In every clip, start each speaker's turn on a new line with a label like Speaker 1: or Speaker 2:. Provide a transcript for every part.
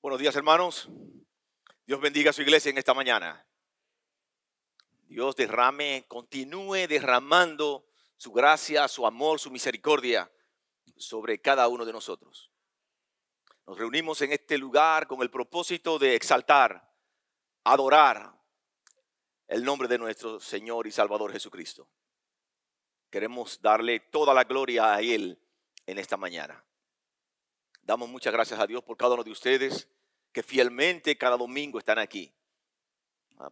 Speaker 1: Buenos días, hermanos. Dios bendiga a su iglesia en esta mañana. Dios continúe derramando su gracia, su amor, su misericordia sobre cada uno de nosotros. Nos reunimos en este lugar con el propósito de exaltar, adorar el nombre de nuestro Señor y Salvador Jesucristo. Queremos darle toda la gloria a Él en esta mañana. Damos muchas gracias a Dios por cada uno de ustedes que fielmente cada domingo están aquí.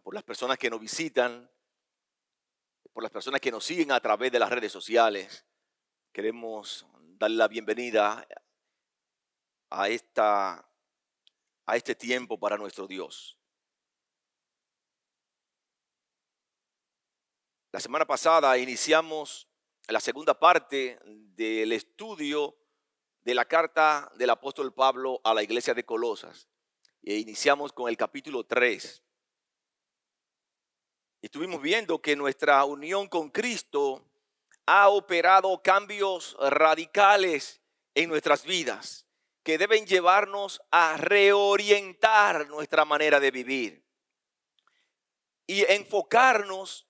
Speaker 1: Por las personas que nos visitan, por las personas que nos siguen a través de las redes sociales. Queremos darle la bienvenida a, a este tiempo para nuestro Dios. La semana pasada iniciamos la segunda parte del estudio de la carta del apóstol Pablo a la iglesia de Colosas. E iniciamos con el capítulo 3. Estuvimos viendo que nuestra unión con Cristo ha operado cambios radicales en nuestras vidas que deben llevarnos a reorientar nuestra manera de vivir y enfocarnos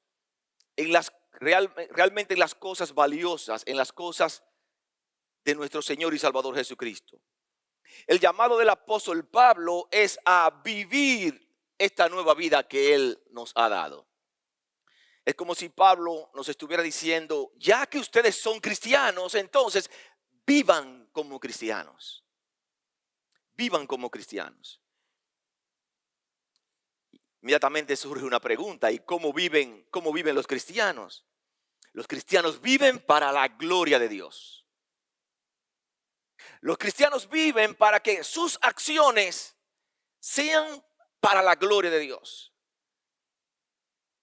Speaker 1: en realmente en las cosas valiosas, en las cosas de nuestro Señor y Salvador Jesucristo. El llamado del apóstol Pablo es a vivir esta nueva vida que Él nos ha dado. Es como si Pablo nos estuviera diciendo, ya que ustedes son cristianos, entonces vivan como cristianos. Vivan como cristianos. Inmediatamente surge una pregunta, ¿y cómo viven los cristianos? Los cristianos viven para la gloria de Dios. Los cristianos viven para que sus acciones sean para la gloria de Dios.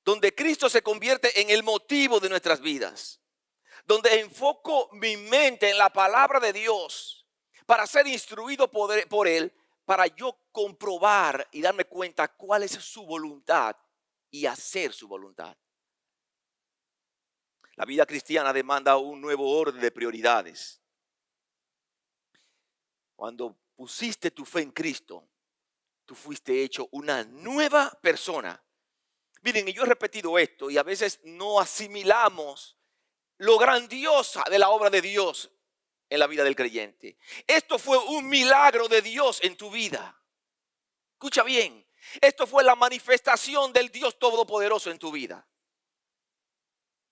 Speaker 1: Donde Cristo se convierte en el motivo de nuestras vidas. Donde enfoco mi mente en la palabra de Dios para ser instruido por Él, para yo comprobar y darme cuenta cuál es su voluntad y hacer su voluntad. La vida cristiana demanda un nuevo orden de prioridades. Cuando pusiste tu fe en Cristo, tú fuiste hecho una nueva persona. Miren, y yo he repetido esto y a veces no asimilamos lo grandiosa de la obra de Dios en la vida del creyente. Esto fue un milagro de Dios en tu vida. Escucha bien, esto fue la manifestación del Dios Todopoderoso en tu vida.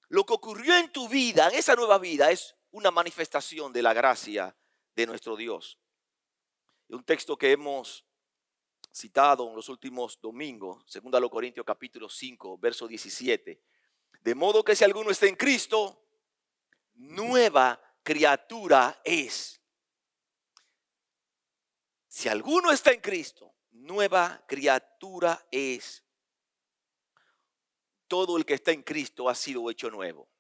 Speaker 1: Lo que ocurrió en tu vida, en esa nueva vida, es una manifestación de la gracia de nuestro Dios. Un texto que hemos citado en los últimos domingos, 2 Corintios capítulo 5, verso 17. De modo que si alguno está en Cristo, nueva criatura es. Si alguno está en Cristo, nueva criatura es. Todo el que está en Cristo ha sido hecho nuevo.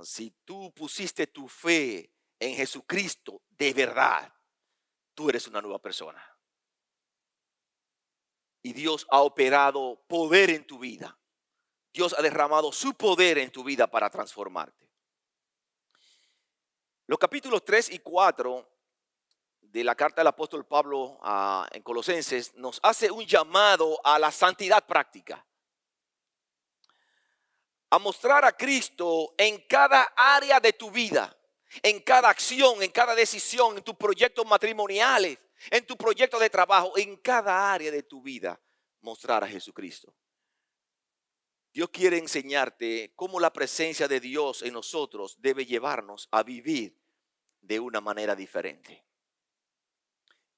Speaker 1: Si tú pusiste tu fe en Jesucristo de verdad, tú eres una nueva persona. Y Dios ha operado poder en tu vida. Dios ha derramado su poder en tu vida para transformarte. Los capítulos 3 y 4 de la carta del apóstol Pablo en Colosenses nos hace un llamado a la santidad práctica. A mostrar a Cristo en cada área de tu vida, en cada acción, en cada decisión, en tus proyectos matrimoniales, en tu proyecto de trabajo, en cada área de tu vida, mostrar a Jesucristo. Dios quiere enseñarte cómo la presencia de Dios en nosotros debe llevarnos a vivir de una manera diferente.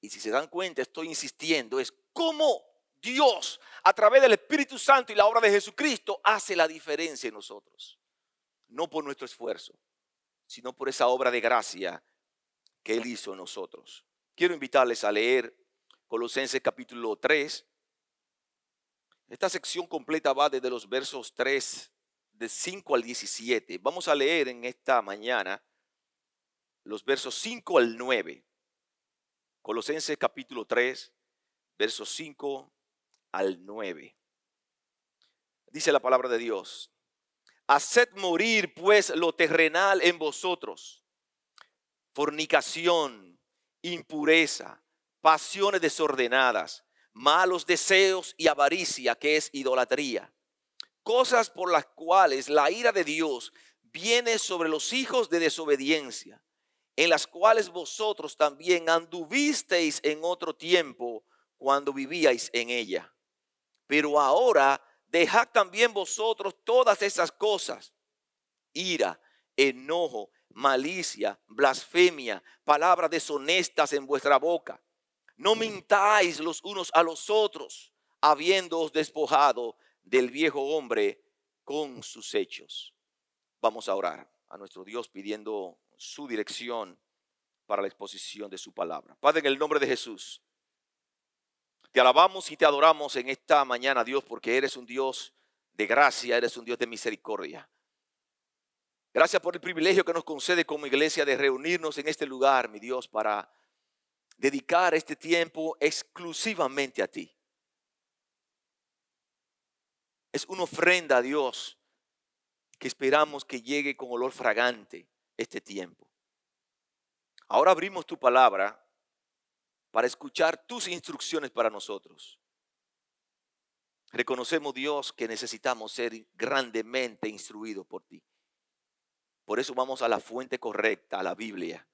Speaker 1: Y si se dan cuenta, estoy insistiendo, es cómo Dios, a través del Espíritu Santo y la obra de Jesucristo, hace la diferencia en nosotros. No por nuestro esfuerzo, sino por esa obra de gracia que Él hizo en nosotros. Quiero invitarles a leer Colosenses capítulo 3. Esta sección completa va desde los versos 3, de 5 al 17. Vamos a leer en esta mañana los versos 5 al 9. Colosenses capítulo 3, versos 5 al 9. Dice la palabra de Dios. Haced morir pues lo terrenal en vosotros: fornicación, impureza, pasiones desordenadas, malos deseos y avaricia, que es idolatría. Cosas por las cuales la ira de Dios viene sobre los hijos de desobediencia, en las cuales vosotros también anduvisteis en otro tiempo cuando vivíais en ella. Pero ahora dejad también vosotros todas esas cosas: ira, enojo, malicia, blasfemia, palabras deshonestas en vuestra boca. No mintáis los unos a los otros, habiéndoos despojado del viejo hombre con sus hechos. Vamos a orar a nuestro Dios pidiendo su dirección para la exposición de su palabra. Padre, en el nombre de Jesús, te alabamos y te adoramos en esta mañana, Dios, porque eres un Dios de gracia, eres un Dios de misericordia. Gracias por el privilegio que nos concede como iglesia de reunirnos en este lugar, mi Dios, para dedicar este tiempo exclusivamente a ti. Es una ofrenda a Dios que esperamos que llegue con olor fragante este tiempo. Ahora abrimos tu palabra para escuchar tus instrucciones para nosotros. Reconocemos, Dios, que necesitamos ser grandemente instruidos por ti. Por eso vamos a la fuente correcta, a la Biblia,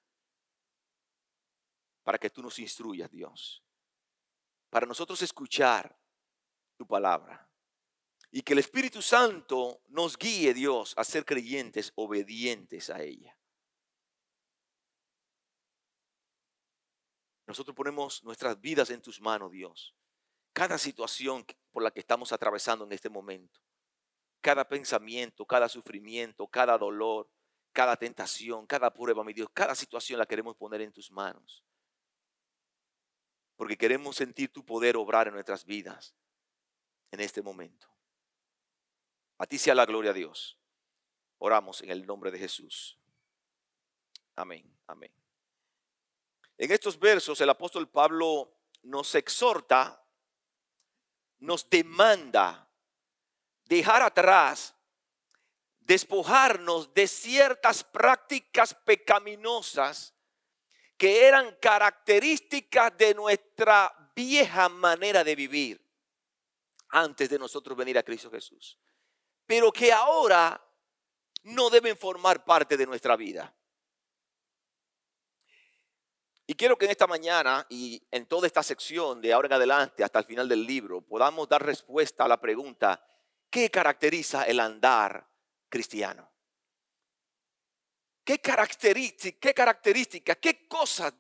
Speaker 1: para que tú nos instruyas, Dios. Para nosotros escuchar tu palabra. Y que el Espíritu Santo nos guíe, Dios, a ser creyentes obedientes a ella. Nosotros ponemos nuestras vidas en tus manos, Dios. Cada situación por la que estamos atravesando en este momento. Cada pensamiento, cada sufrimiento, cada dolor, cada tentación, cada prueba, mi Dios. Cada situación la queremos poner en tus manos. Porque queremos sentir tu poder obrar en nuestras vidas en este momento. A ti sea la gloria a Dios. Oramos en el nombre de Jesús. Amén, amén. En estos versos el apóstol Pablo nos exhorta, nos demanda dejar atrás, despojarnos de ciertas prácticas pecaminosas que eran características de nuestra vieja manera de vivir antes de nosotros venir a Cristo Jesús, pero que ahora no deben formar parte de nuestra vida. Y quiero que en esta mañana y en toda esta sección de ahora en adelante hasta el final del libro podamos dar respuesta a la pregunta: ¿qué caracteriza el andar cristiano? ¿Qué características, qué cosas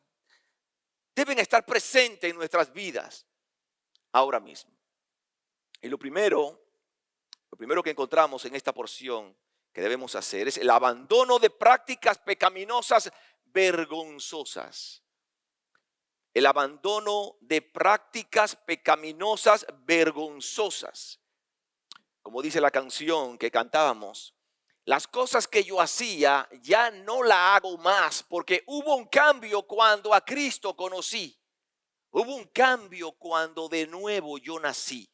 Speaker 1: deben estar presentes en nuestras vidas ahora mismo? Y lo primero que encontramos en esta porción que debemos hacer es el abandono de prácticas pecaminosas vergonzosas. El abandono de prácticas pecaminosas vergonzosas. Como dice la canción que cantábamos, las cosas que yo hacía ya no la hago más, porque hubo un cambio cuando a Cristo conocí. Hubo un cambio cuando de nuevo yo nací.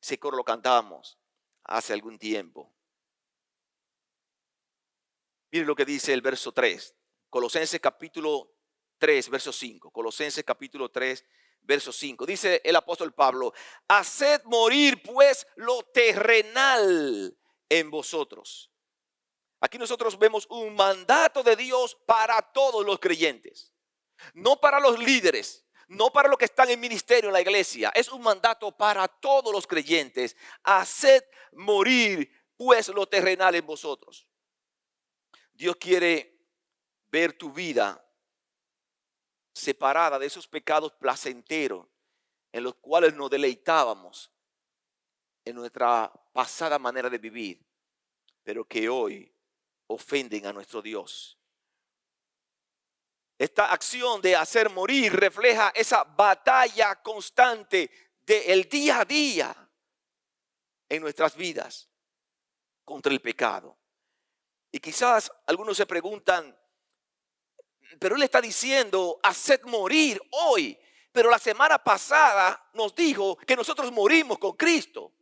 Speaker 1: Ese coro lo cantábamos hace algún tiempo. Miren lo que dice el verso 3. Colosenses capítulo 3, verso 5. Colosenses capítulo 3, verso 5. Dice el apóstol Pablo: haced morir pues lo terrenal en vosotros. Aquí nosotros vemos un mandato de Dios para todos los creyentes. No para los líderes, no para los que están en ministerio en la iglesia. Es un mandato para todos los creyentes. Haced morir pues lo terrenal en vosotros. Dios quiere ver tu vida separada de esos pecados placenteros en los cuales nos deleitábamos en nuestra pasada manera de vivir, pero que hoy ofenden a nuestro Dios. Esta acción de hacer morir refleja esa batalla constante del día a día en nuestras vidas contra el pecado. Y quizás algunos se preguntan, pero él está diciendo haced morir hoy, pero la semana pasada nos dijo que nosotros morimos con Cristo.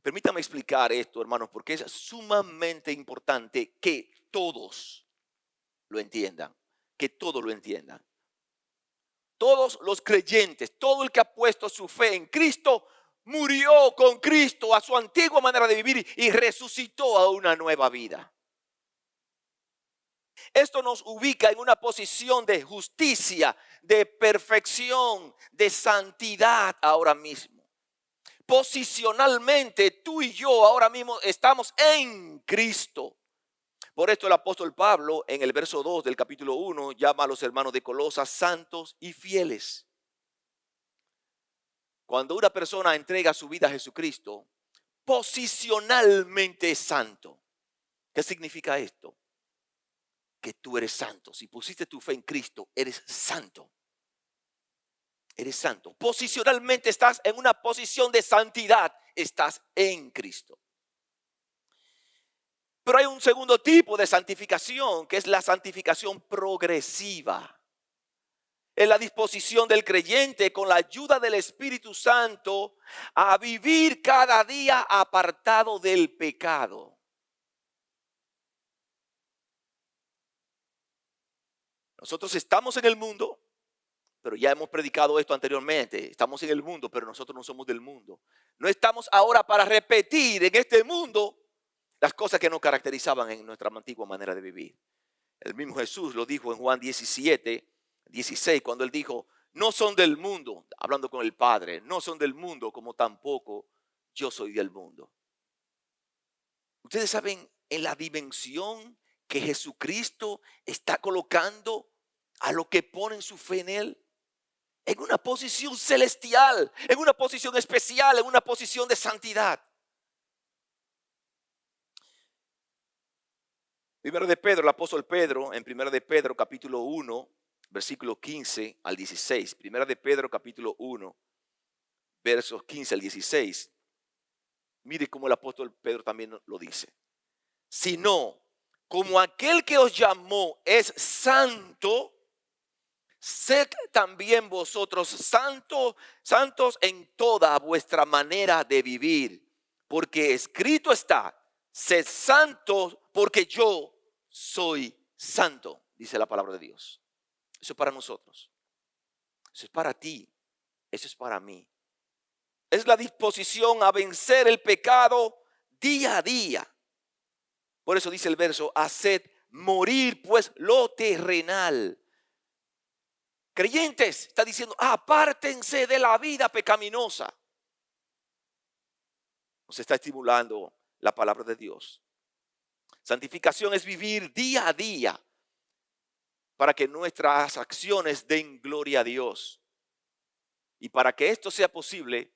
Speaker 1: Permítame explicar esto, hermanos, porque es sumamente importante que todos lo entiendan. que todos lo entiendan. Todos los creyentes, todo el que ha puesto su fe en Cristo, murió con Cristo a su antigua manera de vivir y resucitó a una nueva vida. Esto nos ubica en una posición de justicia, de perfección, de santidad ahora mismo. Posicionalmente, tú y yo ahora mismo estamos en Cristo. Por esto el apóstol Pablo en el verso 2 del capítulo 1 llama a los hermanos de Colosas santos y fieles. Cuando una persona entrega su vida a Jesucristo, posicionalmente es santo. ¿Qué significa esto? Que tú eres santo. Si pusiste tu fe en Cristo, eres santo. Eres santo. Posicionalmente estás en una posición de santidad. Estás en Cristo. Pero hay un segundo tipo de santificación, que es la santificación progresiva. Es la disposición del creyente con la ayuda del Espíritu Santo a vivir cada día apartado del pecado. Nosotros estamos en el mundo, pero ya hemos predicado esto anteriormente. Estamos en el mundo, pero nosotros no somos del mundo. No estamos ahora para repetir en este mundo las cosas que nos caracterizaban en nuestra antigua manera de vivir. El mismo Jesús lo dijo en Juan 17, 16, cuando él dijo, no son del mundo, hablando con el Padre, no son del mundo como tampoco yo soy del mundo. Ustedes saben en la dimensión que Jesucristo está colocando a los que ponen su fe en Él. En una posición celestial, en una posición especial, en una posición de santidad. Primero de Pedro, el apóstol Pedro, en Primero de Pedro capítulo 1, versículo 15 al 16. Primero de Pedro capítulo 1, versos 15 al 16. Mire cómo el apóstol Pedro también lo dice. Sino, como aquel que os llamó es santo, sed también vosotros santos en toda vuestra manera de vivir. Porque escrito está, sed santos porque yo soy santo, dice la palabra de Dios. Eso es para nosotros. Eso es para ti. Eso es para mí. Es la disposición a vencer el pecado día a día. Por eso dice el verso, haced morir pues lo terrenal. Creyentes, está diciendo, apártense de la vida pecaminosa. Nos está estimulando la palabra de Dios. Santificación es vivir día a día para que nuestras acciones den gloria a Dios. Y para que esto sea posible,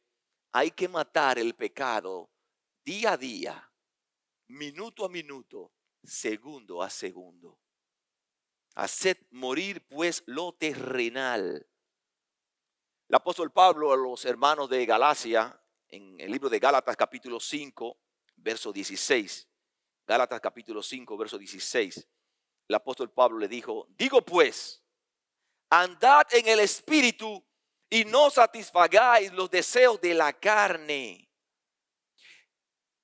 Speaker 1: hay que matar el pecado día a día, minuto a minuto, segundo a segundo. Haced morir pues lo terrenal. El apóstol Pablo a los hermanos de Galacia, en el libro de Gálatas capítulo 5, verso 16. Gálatas capítulo 5, verso 16. El apóstol Pablo le dijo, digo pues, andad en el espíritu y no satisfagáis los deseos de la carne.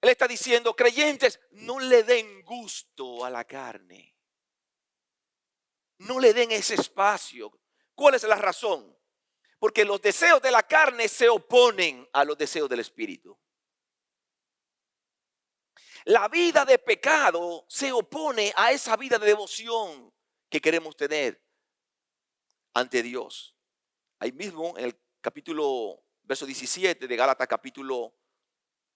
Speaker 1: Él está diciendo, creyentes, no le den gusto a la carne. No le den ese espacio. ¿Cuál es la razón? Porque los deseos de la carne se oponen a los deseos del espíritu. La vida de pecado se opone a esa vida de devoción que queremos tener ante Dios. Ahí mismo en el capítulo, verso 17 de Gálatas capítulo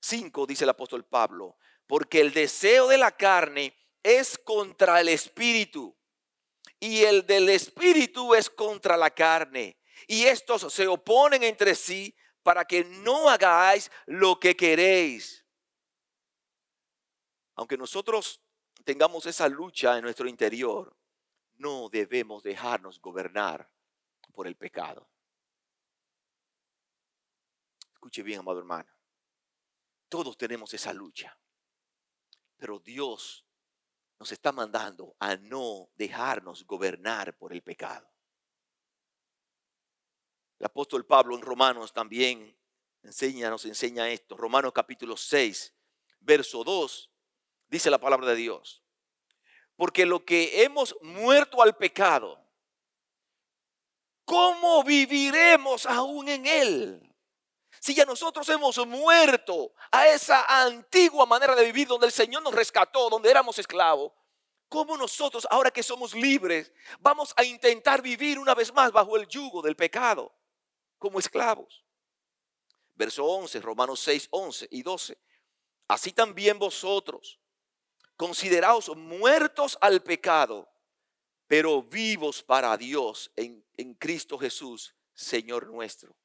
Speaker 1: 5 dice el apóstol Pablo, porque el deseo de la carne es contra el espíritu y el del espíritu es contra la carne. Y estos se oponen entre sí para que no hagáis lo que queréis. Aunque nosotros tengamos esa lucha en nuestro interior, no debemos dejarnos gobernar por el pecado. Escuche bien, amado hermano. Todos tenemos esa lucha, pero Dios nos está mandando a no dejarnos gobernar por el pecado. El apóstol Pablo en Romanos también nos enseña esto. Romanos capítulo 6, verso 2, dice la palabra de Dios. Porque lo que hemos muerto al pecado, ¿cómo viviremos aún en él? Si ya nosotros hemos muerto a esa antigua manera de vivir donde el Señor nos rescató, donde éramos esclavos, ¿cómo nosotros, ahora que somos libres, vamos a intentar vivir una vez más bajo el yugo del pecado como esclavos? Verso 11, Romanos 6, 11 y 12. Así también vosotros, consideraos muertos al pecado, pero vivos para Dios en Cristo Jesús, Señor nuestro.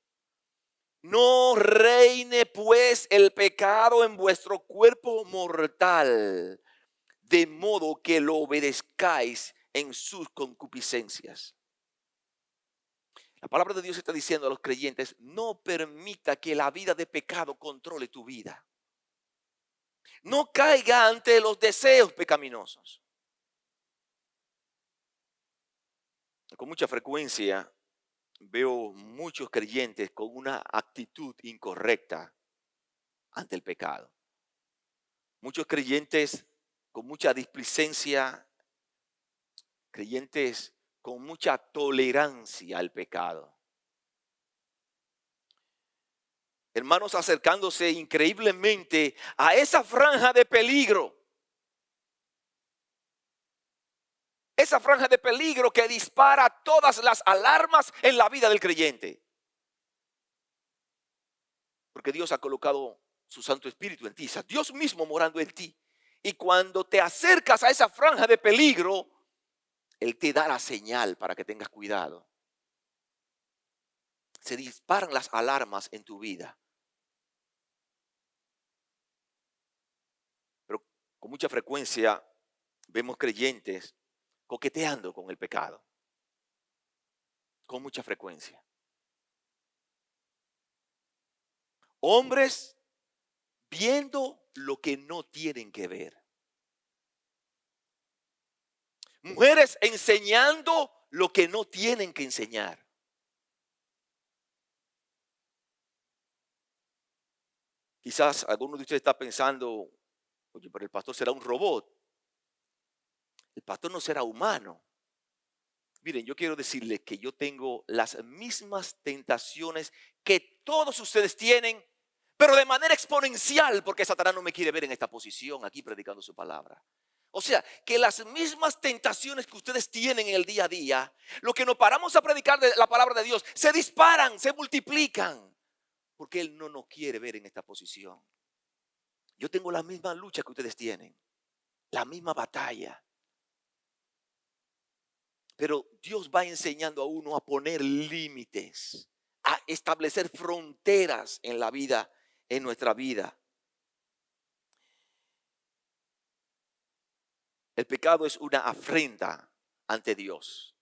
Speaker 1: No reine pues el pecado en vuestro cuerpo mortal, de modo que lo obedezcáis en sus concupiscencias. La palabra de Dios está diciendo a los creyentes: no permita que la vida de pecado controle tu vida. No caiga ante los deseos pecaminosos. Con mucha frecuencia veo muchos creyentes con una actitud incorrecta ante el pecado. Muchos creyentes con mucha displicencia, creyentes con mucha tolerancia al pecado. Hermanos, acercándose increíblemente a esa franja de peligro. Esa franja de peligro que dispara todas las alarmas en la vida del creyente. Porque Dios ha colocado su Santo Espíritu en ti, Dios mismo morando en ti. Y cuando te acercas a esa franja de peligro, Él te da la señal para que tengas cuidado. Se disparan las alarmas en tu vida. Pero con mucha frecuencia vemos creyentes coqueteando con el pecado. Con mucha frecuencia. Hombres viendo lo que no tienen que ver. Mujeres enseñando lo que no tienen que enseñar. Quizás alguno de ustedes está pensando: oye, pero el pastor será un robot. El pastor no será humano. Miren, yo quiero decirles que yo tengo las mismas tentaciones que todos ustedes tienen, pero de manera exponencial, porque Satanás no me quiere ver en esta posición aquí predicando su palabra. O sea, que las mismas tentaciones que ustedes tienen en el día a día, lo que nos paramos a predicar de la palabra de Dios, se disparan, se multiplican, porque Él no nos quiere ver en esta posición. Yo tengo la misma lucha que ustedes tienen, la misma batalla. Pero Dios va enseñando a uno a poner límites, a establecer fronteras en la vida, en nuestra vida. El pecado es una afrenta ante Dios.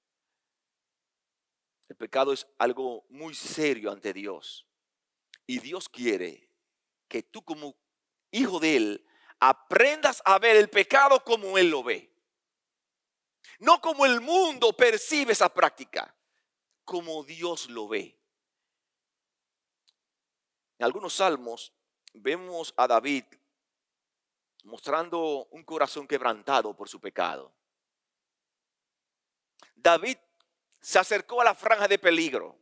Speaker 1: El pecado es algo muy serio ante Dios. Y Dios quiere que tú, como hijo de Él, aprendas a ver el pecado como Él lo ve. No como el mundo percibe esa práctica, como Dios lo ve. En algunos salmos vemos a David mostrando un corazón quebrantado por su pecado. David se acercó a la franja de peligro,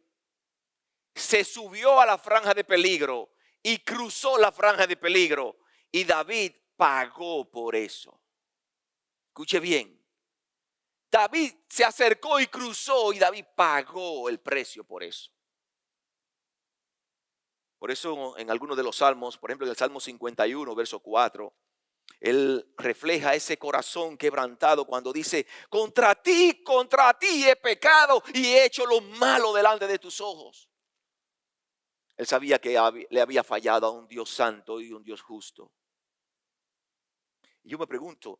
Speaker 1: se subió a la franja de peligro y cruzó la franja de peligro, y David pagó por eso. Escuche bien. David se acercó y cruzó, y David pagó el precio por eso. Por eso en algunos de los salmos, por ejemplo en el Salmo 51, verso 4, él refleja ese corazón quebrantado cuando dice: contra ti he pecado y he hecho lo malo delante de tus ojos. Él sabía que le había fallado a un Dios santo y un Dios justo. Y yo me pregunto,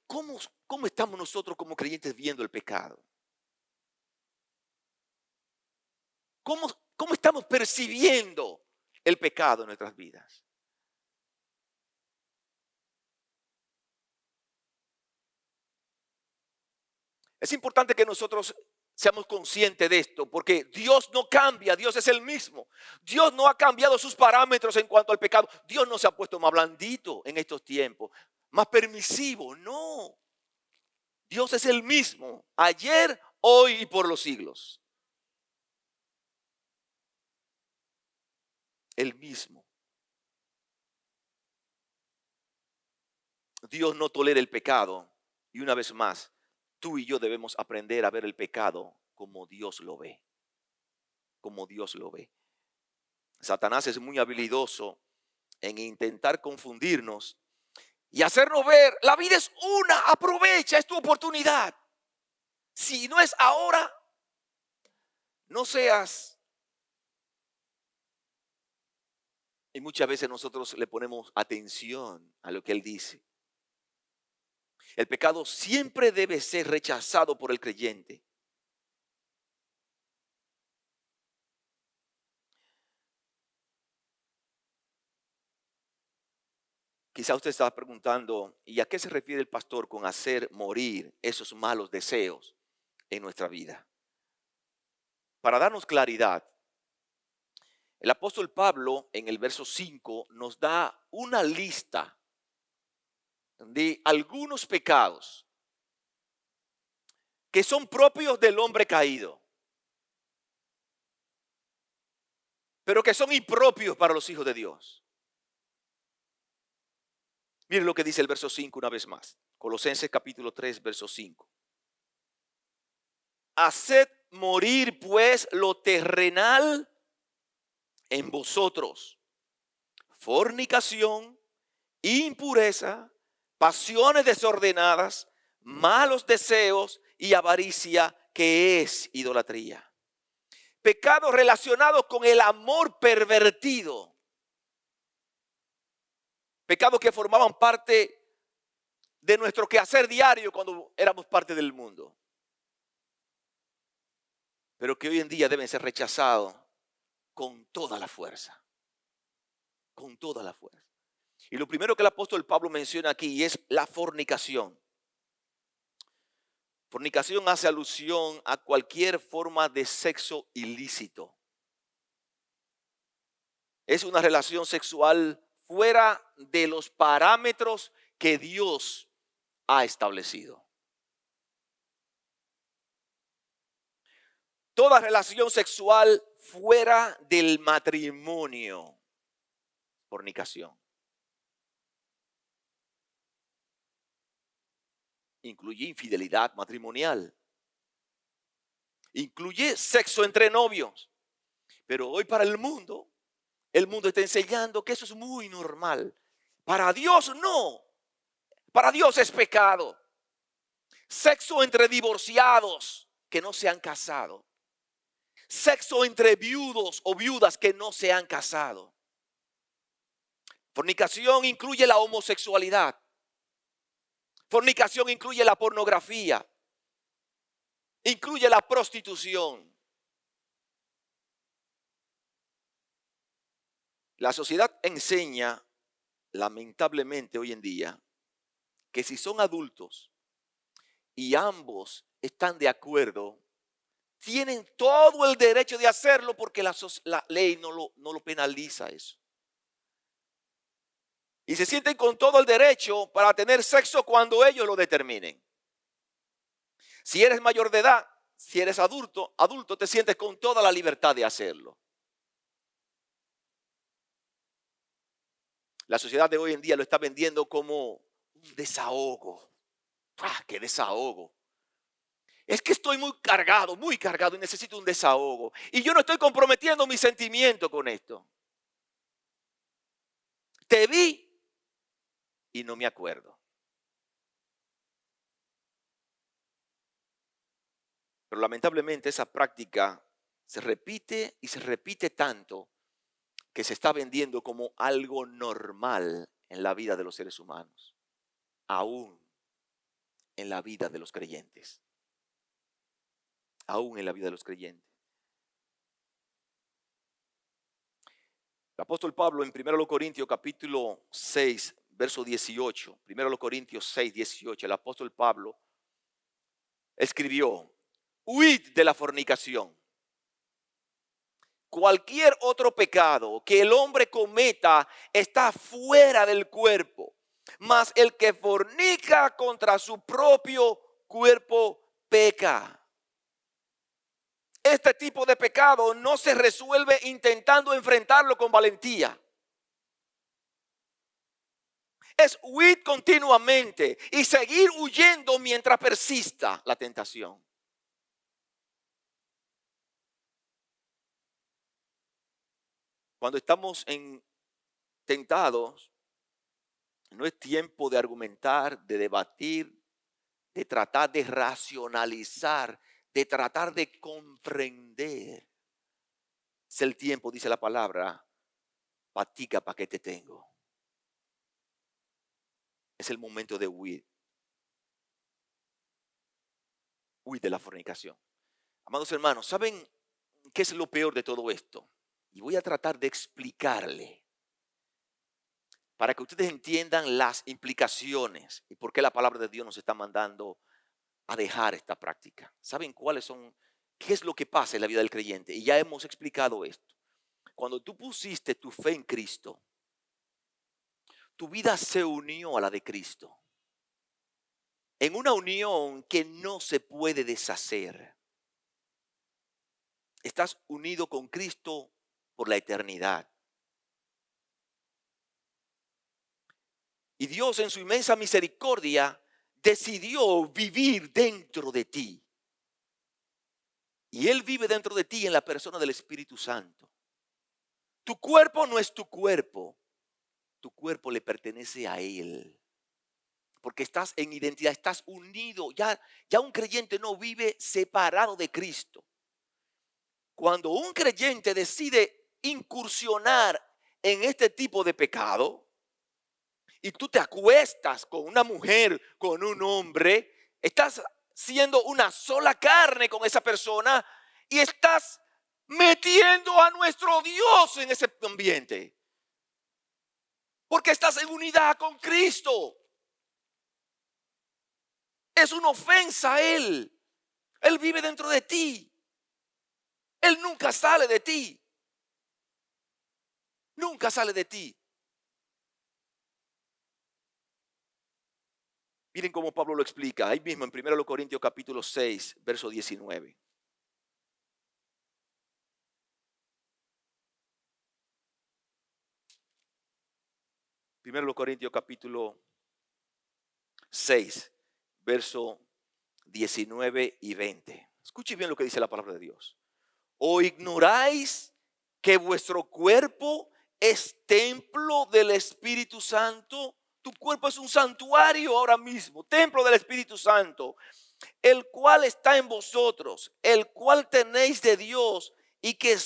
Speaker 1: ¿cómo estamos nosotros como creyentes viendo el pecado? ¿Cómo estamos percibiendo el pecado en nuestras vidas? Es importante que nosotros seamos conscientes de esto, porque Dios no cambia, Dios es el mismo. Dios no ha cambiado sus parámetros en cuanto al pecado. Dios no se ha puesto más blandito en estos tiempos, más permisivo, no. Dios es el mismo, ayer, hoy y por los siglos. El mismo. Dios no tolera el pecado. Y una vez más, tú y yo debemos aprender a ver el pecado como Dios lo ve. Como Dios lo ve. Satanás es muy habilidoso en intentar confundirnos y hacernos ver, la vida es una, aprovecha, es tu oportunidad. Si no es ahora, no seas. Y muchas veces nosotros le ponemos atención a lo que él dice. El pecado siempre debe ser rechazado por el creyente. Quizá usted estaba preguntando, ¿y a qué se refiere el pastor con hacer morir esos malos deseos en nuestra vida? Para darnos claridad, el apóstol Pablo en el verso 5 nos da una lista de algunos pecados que son propios del hombre caído, pero que son impropios para los hijos de Dios. Miren lo que dice el verso 5 una vez más. Colosenses capítulo 3, verso 5. Haced morir pues lo terrenal en vosotros: fornicación, impureza, pasiones desordenadas, malos deseos y avaricia, que es idolatría. Pecados relacionados con el amor pervertido. Pecados que formaban parte de nuestro quehacer diario cuando éramos parte del mundo, pero que hoy en día deben ser rechazados con toda la fuerza. Con toda la fuerza. Y lo primero que el apóstol Pablo menciona aquí es la fornicación. Fornicación hace alusión a cualquier forma de sexo ilícito. Es una relación sexual fuera de los parámetros que Dios ha establecido. Toda relación sexual fuera del matrimonio, fornicación. Incluye infidelidad matrimonial. Incluye sexo entre novios. Pero hoy para el mundo está enseñando que eso es muy normal. Para Dios no. Para Dios es pecado. Sexo entre divorciados que no se han casado. Sexo entre viudos o viudas que no se han casado. Fornicación incluye la homosexualidad. Fornicación incluye la pornografía. Incluye la prostitución. La sociedad enseña, lamentablemente hoy en día, que si son adultos y ambos están de acuerdo, tienen todo el derecho de hacerlo porque la ley no lo penaliza eso. Y se sienten con todo el derecho para tener sexo cuando ellos lo determinen. Si eres mayor de edad, si eres adulto, te sientes con toda la libertad de hacerlo. La sociedad de hoy en día lo está vendiendo como un desahogo. ¡Ah, qué desahogo! Es que estoy muy cargado y necesito un desahogo. Y yo no estoy comprometiendo mi sentimiento con esto. Te vi y no me acuerdo. Pero lamentablemente esa práctica se repite y se repite tanto que se está vendiendo como algo normal en la vida de los seres humanos, aún en la vida de los creyentes. Aún en la vida de los creyentes. El apóstol Pablo en 1 Corintios capítulo 6, verso 18, 1 Corintios 6, 18, el apóstol Pablo escribió: huid de la fornicación. Cualquier otro pecado que el hombre cometa está fuera del cuerpo, mas el que fornica contra su propio cuerpo peca. Este tipo de pecado no se resuelve intentando enfrentarlo con valentía. Es huir continuamente y seguir huyendo mientras persista la tentación. Cuando estamos tentados, no es tiempo de argumentar, de debatir, de tratar de racionalizar, de tratar de comprender. Es el tiempo, dice la palabra, patica pa' que te tengo. Es el momento de huir. Huir de la fornicación. Amados hermanos, ¿saben qué es lo peor de todo esto? Y voy a tratar de explicarle para que ustedes entiendan las implicaciones y por qué la palabra de Dios nos está mandando a dejar esta práctica. ¿Saben cuáles son? ¿Qué es lo que pasa en la vida del creyente? Y ya hemos explicado esto. Cuando tú pusiste tu fe en Cristo, tu vida se unió a la de Cristo. En una unión que no se puede deshacer. Estás unido con Cristo por la eternidad. Y Dios en su inmensa misericordia decidió vivir dentro de ti. Y Él vive dentro de ti en la persona del Espíritu Santo. Tu cuerpo no es tu cuerpo. Tu cuerpo le pertenece a Él. Porque estás en identidad, estás unido. Ya un creyente no vive separado de Cristo. Cuando un creyente decide incursionar en este tipo de pecado, y tú te acuestas con una mujer, con un hombre, estás siendo una sola carne con esa persona y estás metiendo a nuestro Dios en ese ambiente. Porque estás en unidad con Cristo. Es una ofensa a Él. Él vive dentro de ti. Él nunca sale de ti. Nunca sale de ti. Miren cómo Pablo lo explica. Ahí mismo en 1 Corintios capítulo 6, verso 19. 1 Corintios capítulo 6, verso 19 y 20. Escuche bien lo que dice la palabra de Dios. ¿O ignoráis que vuestro cuerpo es templo del Espíritu Santo? Tu cuerpo es un santuario ahora mismo, templo del Espíritu Santo, el cual está en vosotros, el cual tenéis de Dios y que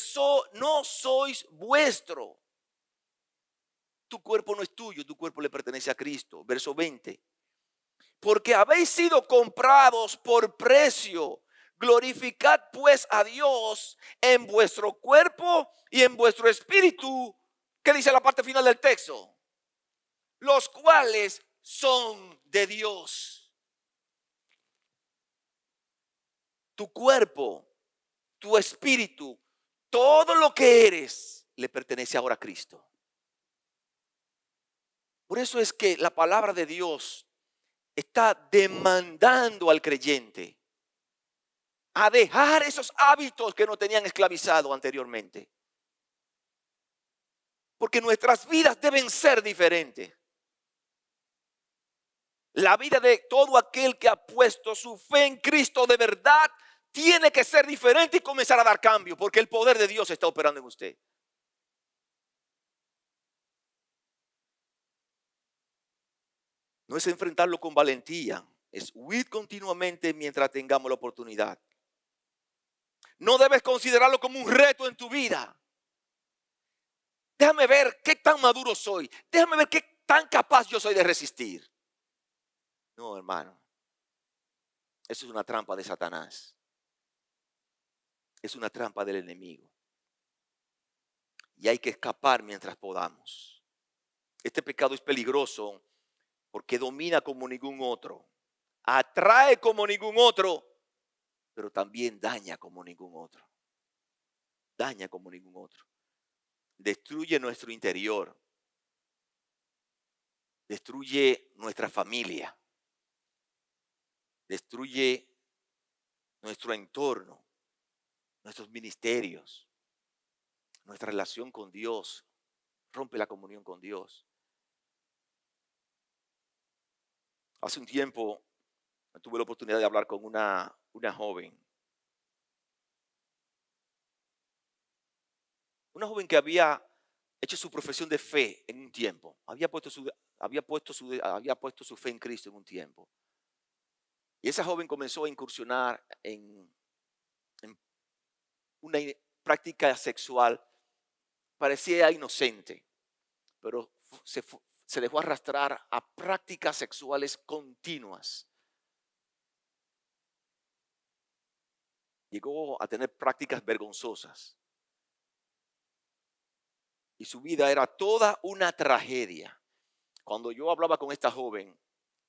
Speaker 1: no sois vuestro. Tu cuerpo no es tuyo, tu cuerpo le pertenece a Cristo. Verso 20. Porque habéis sido comprados por precio. Glorificad pues a Dios en vuestro cuerpo y en vuestro espíritu. ¿Qué dice la parte final del texto? Los cuales son de Dios. Tu cuerpo, tu espíritu, todo lo que eres le pertenece ahora a Cristo. Por eso es que la palabra de Dios está demandando al creyente a dejar esos hábitos que nos tenían esclavizado anteriormente. Porque nuestras vidas deben ser diferentes. La vida de todo aquel que ha puesto su fe en Cristo de verdad tiene que ser diferente y comenzar a dar cambio, porque el poder de Dios está operando en usted. No es enfrentarlo con valentía, es huir continuamente mientras tengamos la oportunidad. No debes considerarlo como un reto en tu vida. Déjame ver qué tan maduro soy. Déjame ver qué tan capaz yo soy de resistir. No, hermano. Eso es una trampa de Satanás. Es una trampa del enemigo. Y hay que escapar mientras podamos. Este pecado es peligroso porque domina como ningún otro. Atrae como ningún otro, pero también daña como ningún otro. Daña como ningún otro. Destruye nuestro interior. Destruye nuestra familia. Destruye nuestro entorno. nuestros ministerios, nuestra relación con Dios, rompe la comunión con Dios. Hace un tiempo tuve la oportunidad de hablar con una joven que había hecho su profesión de fe en un tiempo, había puesto su fe en Cristo en un tiempo. Y esa joven comenzó a incursionar en una práctica sexual, parecía inocente, pero se dejó arrastrar a prácticas sexuales continuas. Llegó a tener prácticas vergonzosas. Y su vida era toda una tragedia. Cuando yo hablaba con esta joven,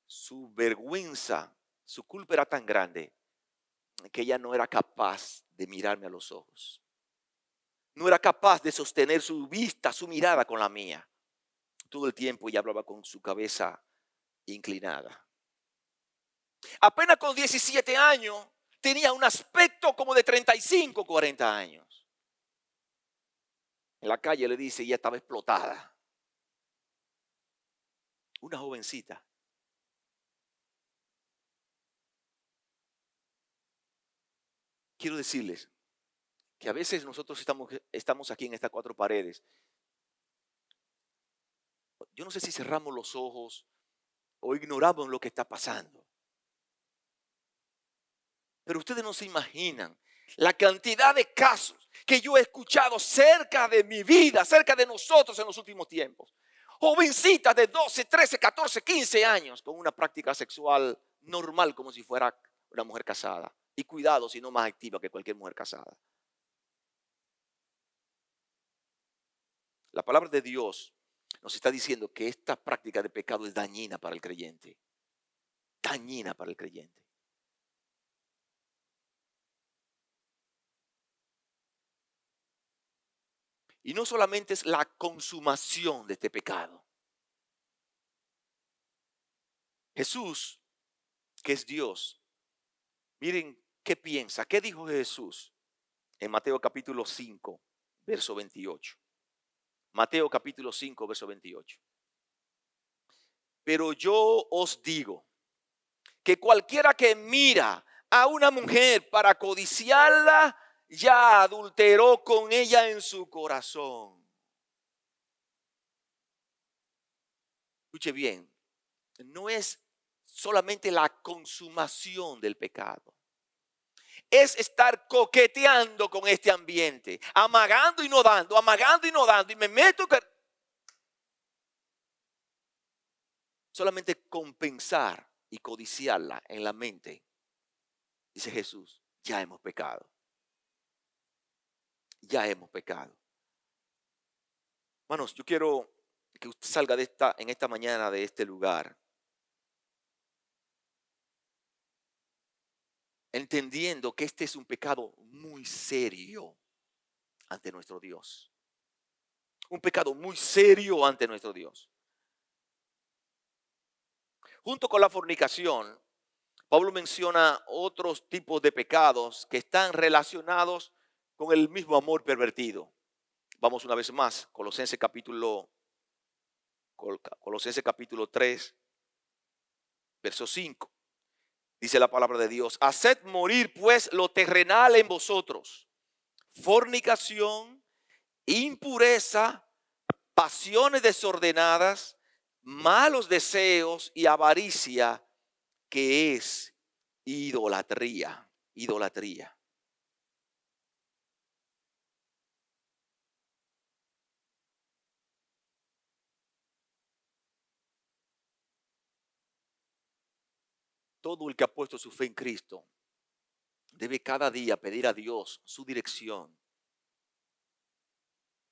Speaker 1: su vergüenza, su culpa era tan grande que ella no era capaz de mirarme a los ojos. No era capaz de sostener su vista, su mirada con la mía. Todo el tiempo ella hablaba con su cabeza inclinada. Apenas con 17 años tenía un aspecto como de 35, 40 años. En la calle le dice, ella estaba explotada. Una jovencita. Quiero decirles que a veces nosotros estamos aquí en estas cuatro paredes. Yo no sé si cerramos los ojos o ignoramos lo que está pasando. Pero ustedes no se imaginan la cantidad de casos que yo he escuchado cerca de mi vida, cerca de nosotros en los últimos tiempos. Jovencitas de 12, 13, 14, 15 años con una práctica sexual normal como si fuera una mujer casada. Y cuidado, si no más activa que cualquier mujer casada. La palabra de Dios nos está diciendo que esta práctica de pecado es dañina para el creyente. Dañina para el creyente. Y no solamente es la consumación de este pecado. Jesús, que es Dios, miren qué piensa, qué dijo Jesús en Mateo capítulo 5, verso 28. Mateo capítulo 5, verso 28. Pero yo os digo que cualquiera que mira a una mujer para codiciarla, ya adulteró con ella en su corazón. Escuche bien, no es solamente la consumación del pecado. Es estar coqueteando con este ambiente, amagando y no dando, amagando y no dando. Y me meto solamente compensar y codiciarla en la mente. Dice Jesús, ya hemos pecado. Ya hemos pecado. Hermanos, yo quiero que usted salga en esta mañana de este lugar entendiendo que este es un pecado muy serio ante nuestro Dios. Un pecado muy serio ante nuestro Dios. Junto con la fornicación, Pablo menciona otros tipos de pecados que están relacionados con el mismo amor pervertido. Vamos una vez más, Colosenses capítulo 3, verso 5. Dice la palabra de Dios, haced morir pues lo terrenal en vosotros, fornicación, impureza, pasiones desordenadas, malos deseos y avaricia, que es idolatría. Idolatría. Todo el que ha puesto su fe en Cristo debe cada día pedir a Dios su dirección,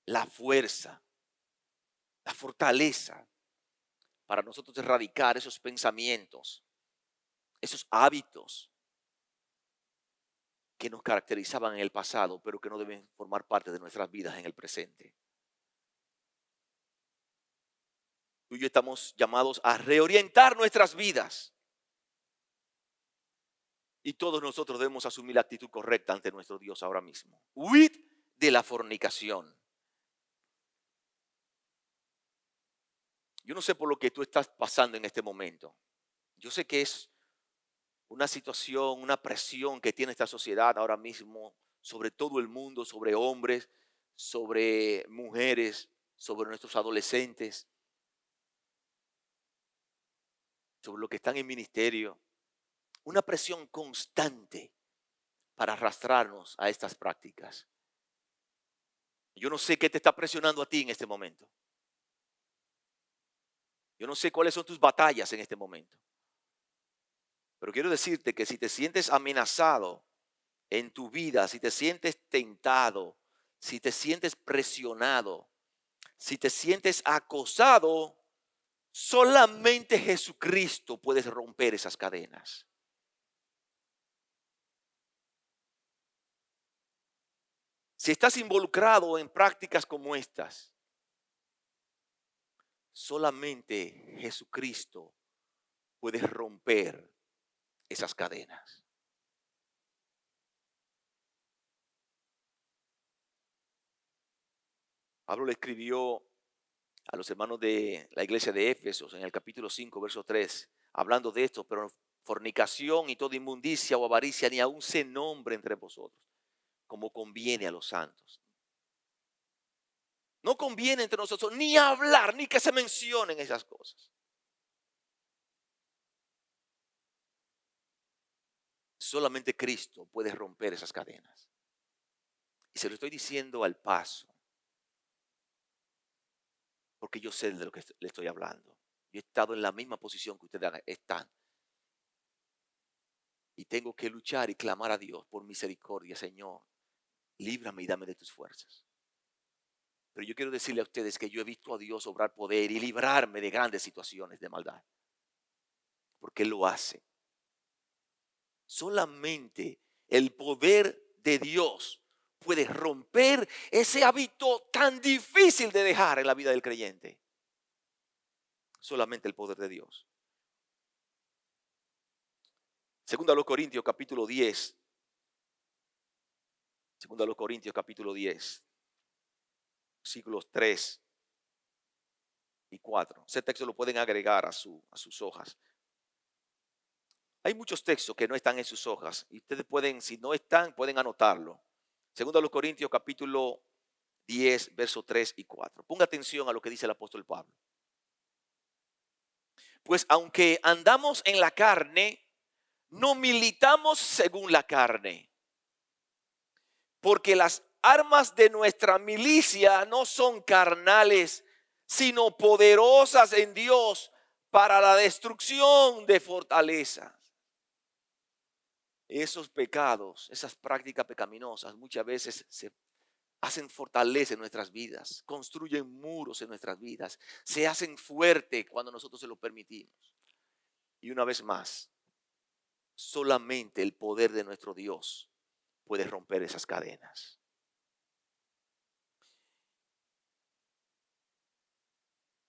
Speaker 1: la fuerza, la fortaleza para nosotros erradicar esos pensamientos, esos hábitos que nos caracterizaban en el pasado, pero que no deben formar parte de nuestras vidas en el presente. Tú y yo estamos llamados a reorientar nuestras vidas. Y todos nosotros debemos asumir la actitud correcta ante nuestro Dios ahora mismo. Huid de la fornicación. Yo no sé por lo que tú estás pasando en este momento. Yo sé que es una situación, una presión que tiene esta sociedad ahora mismo sobre todo el mundo, sobre hombres, sobre mujeres, sobre nuestros adolescentes, sobre los que están en ministerio. Una presión constante para arrastrarnos a estas prácticas. Yo no sé qué te está presionando a ti en este momento. Yo no sé cuáles son tus batallas en este momento. Pero quiero decirte que si te sientes amenazado en tu vida, si te sientes tentado, si te sientes presionado, si te sientes acosado, solamente Jesucristo puede romper esas cadenas. Si estás involucrado en prácticas como estas, solamente Jesucristo puede romper esas cadenas. Pablo le escribió a los hermanos de la iglesia de Éfesos en el capítulo 5, verso 3, hablando de esto, pero fornicación y toda inmundicia o avaricia ni aun se nombre entre vosotros, como conviene a los santos. No conviene entre nosotros ni hablar, ni que se mencionen esas cosas. Solamente Cristo puede romper esas cadenas. Y se lo estoy diciendo al paso, porque yo sé de lo que le estoy hablando. Yo he estado en la misma posición que ustedes están. Y tengo que luchar y clamar a Dios por misericordia. Señor, líbrame y dame de tus fuerzas. Pero yo quiero decirle a ustedes que yo he visto a Dios obrar poder y librarme de grandes situaciones de maldad. Porque Él lo hace. Solamente el poder de Dios puede romper ese hábito tan difícil de dejar en la vida del creyente. Solamente el poder de Dios. Segunda a los Corintios capítulo 10. Segunda a los Corintios capítulo 10. Siglos 3 y 4. Ese texto lo pueden agregar a sus hojas. Hay muchos textos que no están en sus hojas y ustedes pueden, si no están, pueden anotarlo. Segundo a los Corintios capítulo 10, versos 3 y 4. Ponga atención a lo que dice el apóstol Pablo. Pues aunque andamos en la carne, no militamos según la carne. Porque las armas de nuestra milicia no son carnales, sino poderosas en Dios para la destrucción de fortalezas. Esos pecados, esas prácticas pecaminosas muchas veces se hacen fortaleza en nuestras vidas, construyen muros en nuestras vidas, se hacen fuerte cuando nosotros se lo permitimos. Y una vez más, solamente el poder de nuestro Dios puede romper esas cadenas.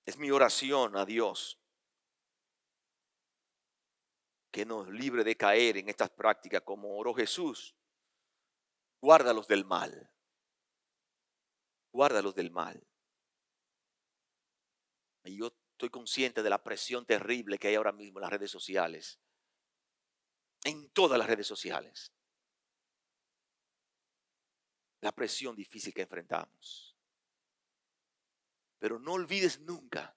Speaker 1: Es mi oración a Dios que nos libre de caer en estas prácticas como oró Jesús. Guárdalos del mal. Guárdalos del mal. Y yo estoy consciente de la presión terrible que hay ahora mismo en las redes sociales. En todas las redes sociales. La presión difícil que enfrentamos. Pero no olvides nunca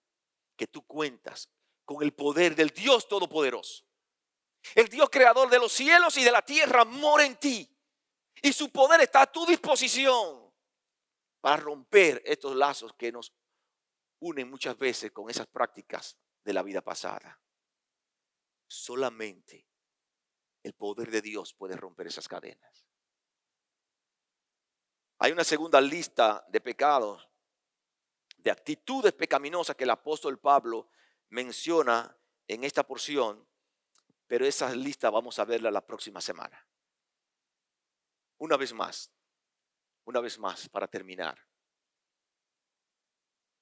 Speaker 1: que tú cuentas con el poder del Dios Todopoderoso. El Dios creador de los cielos y de la tierra mora en ti. Y su poder está a tu disposición para romper estos lazos que nos unen muchas veces con esas prácticas de la vida pasada. Solamente el poder de Dios puede romper esas cadenas. Hay una segunda lista de pecados, de actitudes pecaminosas que el apóstol Pablo menciona en esta porción, pero esa lista vamos a verla la próxima semana. Una vez más, para terminar.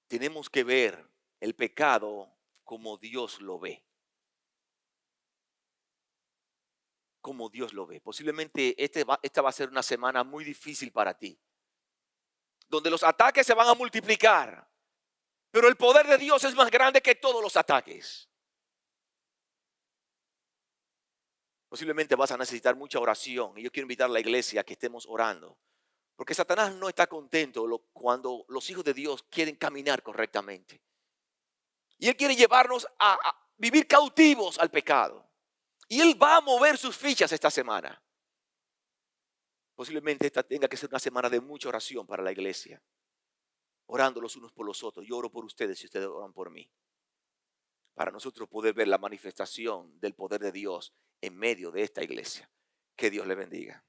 Speaker 1: Tenemos que ver el pecado como Dios lo ve. como Dios lo ve. Posiblemente esta va a ser una semana muy difícil para ti, donde los ataques se van a multiplicar, pero el poder de Dios es más grande que todos los ataques. Posiblemente vas a necesitar mucha oración y yo quiero invitar a la iglesia a que estemos orando, porque Satanás no está contento cuando los hijos de Dios quieren caminar correctamente. Y Él quiere llevarnos a vivir cautivos al pecado. Y Él va a mover sus fichas esta semana. Posiblemente esta tenga que ser una semana de mucha oración para la iglesia. Orando los unos por los otros. Yo oro por ustedes y ustedes oran por mí. Para nosotros poder ver la manifestación del poder de Dios en medio de esta iglesia. Que Dios le bendiga.